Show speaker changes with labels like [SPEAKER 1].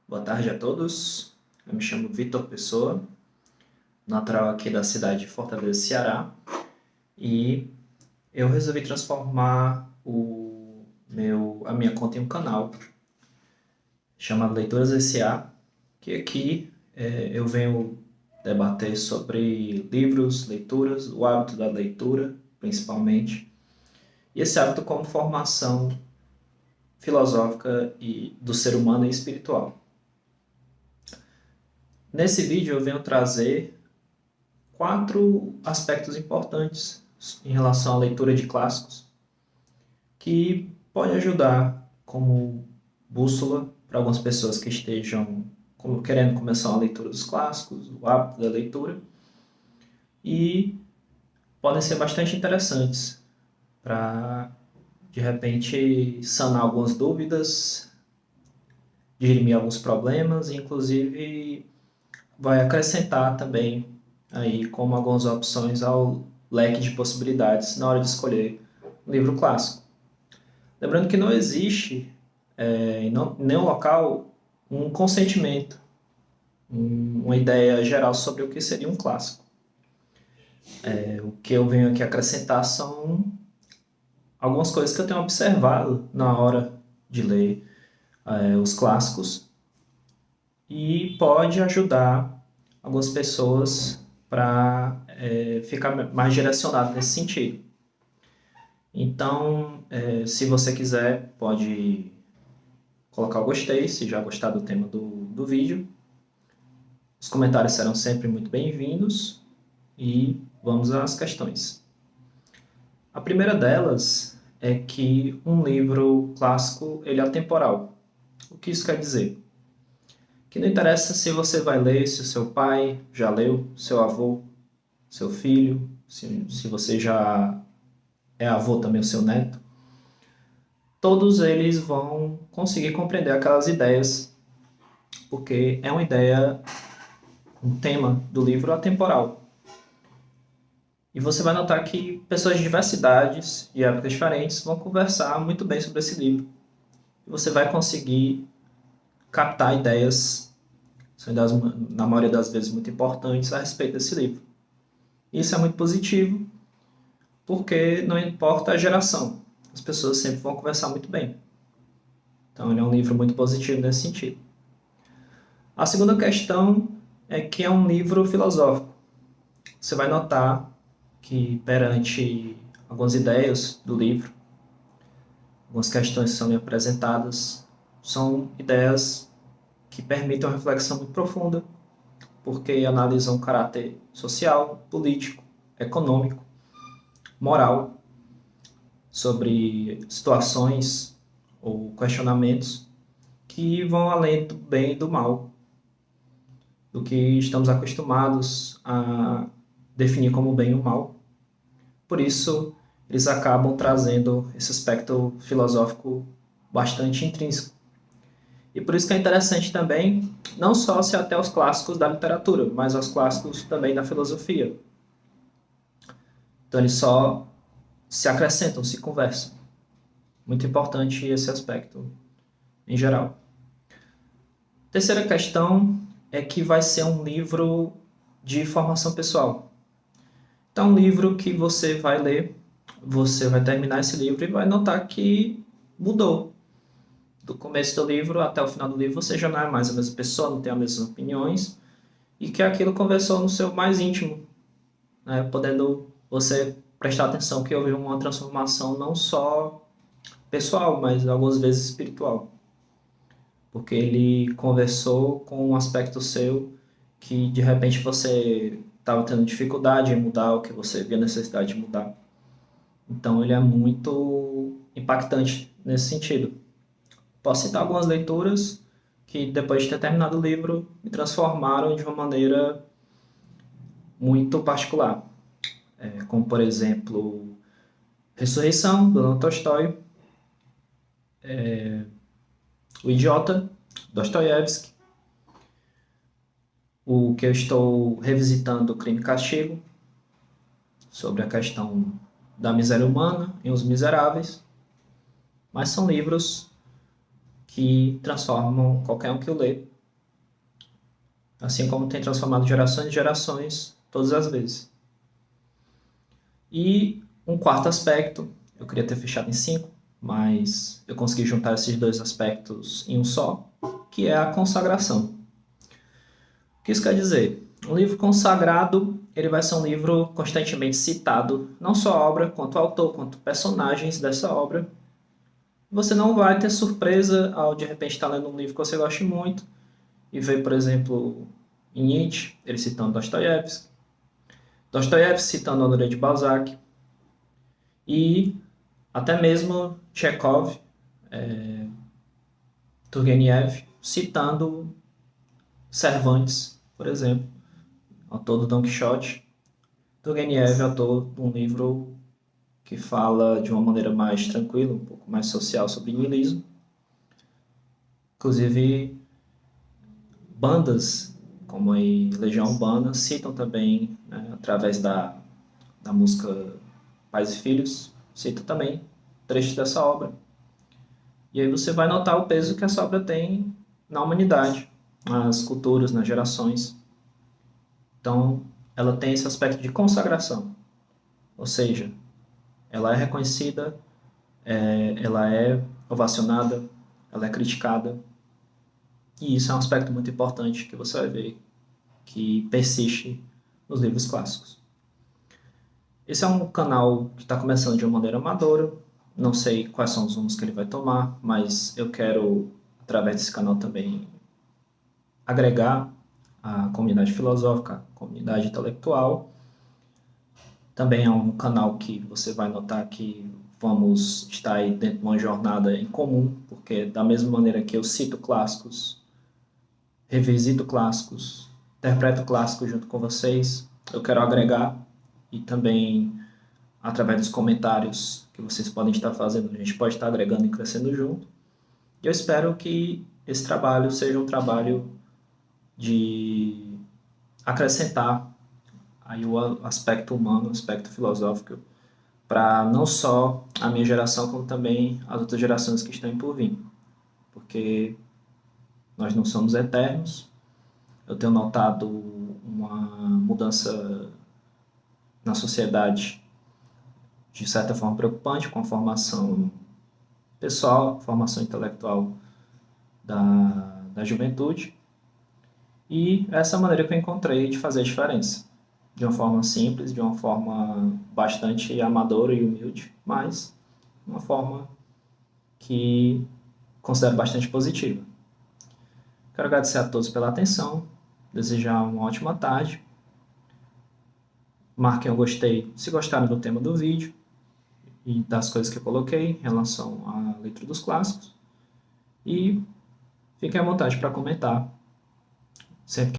[SPEAKER 1] Boa tarde a todos. Eu me chamo Vitor Pessoa, natural aqui da cidade de Fortaleza, Ceará, e eu resolvi transformar a minha conta em um canal chamado Leituras S.A., que aqui eu venho debater sobre livros, leituras, o hábito da leitura, principalmente, e esse hábito como formação filosófica e do ser humano e espiritual. Nesse vídeo eu venho trazer 4 aspectos importantes em relação à leitura de clássicos que pode ajudar como bússola para algumas pessoas que estejam querendo começar uma leitura dos clássicos, o hábito da leitura, e podem ser bastante interessantes para, de repente, sanar algumas dúvidas, dirimir alguns problemas e, inclusive, vai acrescentar também aí como algumas opções ao leque de possibilidades na hora de escolher um livro clássico. Lembrando que não existe em nenhum local um consentimento, uma ideia geral sobre o que seria um clássico. O que eu venho aqui acrescentar são algumas coisas que eu tenho observado na hora de ler os clássicos e pode ajudar algumas pessoas para ficar mais direcionado nesse sentido. Então, se você quiser, pode colocar o gostei, se já gostar do tema do vídeo. Os comentários serão sempre muito bem-vindos e vamos às questões. A primeira delas é que um livro clássico ele é atemporal. O que isso quer dizer? Que não interessa se você vai ler, se o seu pai já leu, seu avô, seu filho, se você já é avô também, o seu neto, todos eles vão conseguir compreender aquelas ideias, porque é uma ideia, um tema do livro atemporal. E você vai notar que pessoas de diversas idades e épocas diferentes vão conversar muito bem sobre esse livro. E você vai conseguir captar ideias, são ideias, na maioria das vezes, muito importantes a respeito desse livro. Isso é muito positivo, porque não importa a geração, as pessoas sempre vão conversar muito bem. Então, ele é um livro muito positivo nesse sentido. A segunda questão é que é um livro filosófico. Você vai notar que, perante algumas ideias do livro, algumas questões que são apresentadas, são ideias que permitem uma reflexão muito profunda, porque analisam o caráter social, político, econômico, moral, sobre situações ou questionamentos que vão além do bem e do mal, do que estamos acostumados a definir como bem e o mal. Por isso, eles acabam trazendo esse aspecto filosófico bastante intrínseco. E por isso que é interessante também, não só se até aos clássicos da literatura, mas aos clássicos também da filosofia. Então eles só se acrescentam, se conversam. Muito importante esse aspecto em geral. Terceira questão é que vai ser um livro de formação pessoal. Então, um livro que você vai ler, você vai terminar esse livro e vai notar que mudou. Do começo do livro até o final do livro, você já não é mais a mesma pessoa, não tem as mesmas opiniões, e que aquilo conversou no seu mais íntimo, né? Podendo você prestar atenção que houve uma transformação não só pessoal, mas algumas vezes espiritual. Porque ele conversou com um aspecto seu que de repente você estava tendo dificuldade em mudar, ou que você via necessidade de mudar. Então ele é muito impactante nesse sentido. Posso citar algumas leituras que depois de ter terminado o livro me transformaram de uma maneira muito particular. Como por exemplo Ressurreição, do Leon Tolstói, O Idiota, Dostoiévski, o que eu estou revisitando, Crime e Castigo, sobre a questão da miséria humana em Os Miseráveis, mas são livros que transformam qualquer um que o lê assim como tem transformado gerações e gerações todas as vezes. E um quarto aspecto, eu queria ter fechado em 5, mas eu consegui juntar esses dois aspectos em um só, que é a consagração. O que isso quer dizer? Um livro consagrado, ele vai ser um livro constantemente citado, não só a obra, quanto o autor, quanto personagens dessa obra. Você não vai ter surpresa ao de repente estar lendo um livro que você goste muito e ver, por exemplo, em Nietzsche, ele citando Dostoiévski, Dostoiévski citando Honoré de Balzac e até mesmo Chekhov, Turgenev, citando Cervantes, por exemplo, autor do Don Quixote. Turgenev é autor de um livro que fala de uma maneira mais tranquila, um pouco mais social sobre niilismo. Inclusive, bandas como a Legião Urbana citam também, né, através da música Pais e Filhos, citam também trechos dessa obra. E aí você vai notar o peso que essa obra tem na humanidade, nas culturas, nas gerações. Então, ela tem esse aspecto de consagração, ou seja, ela é reconhecida, ela é ovacionada, ela é criticada, e isso é um aspecto muito importante que você vai ver que persiste nos livros clássicos. Esse é um canal que está começando de uma maneira amadora, não sei quais são os rumos que ele vai tomar, mas eu quero, através desse canal também, agregar a comunidade filosófica, a comunidade intelectual. Também é um canal que você vai notar que vamos estar aí dentro de uma jornada em comum, porque da mesma maneira que eu cito clássicos, revisito clássicos, interpreto clássicos junto com vocês, eu quero agregar e também através dos comentários que vocês podem estar fazendo, a gente pode estar agregando e crescendo junto. E eu espero que esse trabalho seja um trabalho de acrescentar aí o aspecto humano, o aspecto filosófico, para não só a minha geração, como também as outras gerações que estão por vir. Porque nós não somos eternos. Eu tenho notado uma mudança na sociedade de certa forma preocupante com a formação pessoal, formação intelectual da juventude. E essa é a maneira que eu encontrei de fazer a diferença. De uma forma simples, de uma forma bastante amadora e humilde, mas uma forma que considero bastante positiva. Quero agradecer a todos pela atenção, desejar uma ótima tarde. Marquem o gostei se gostaram do tema do vídeo e das coisas que eu coloquei em relação à leitura dos clássicos. E fiquem à vontade para comentar sempre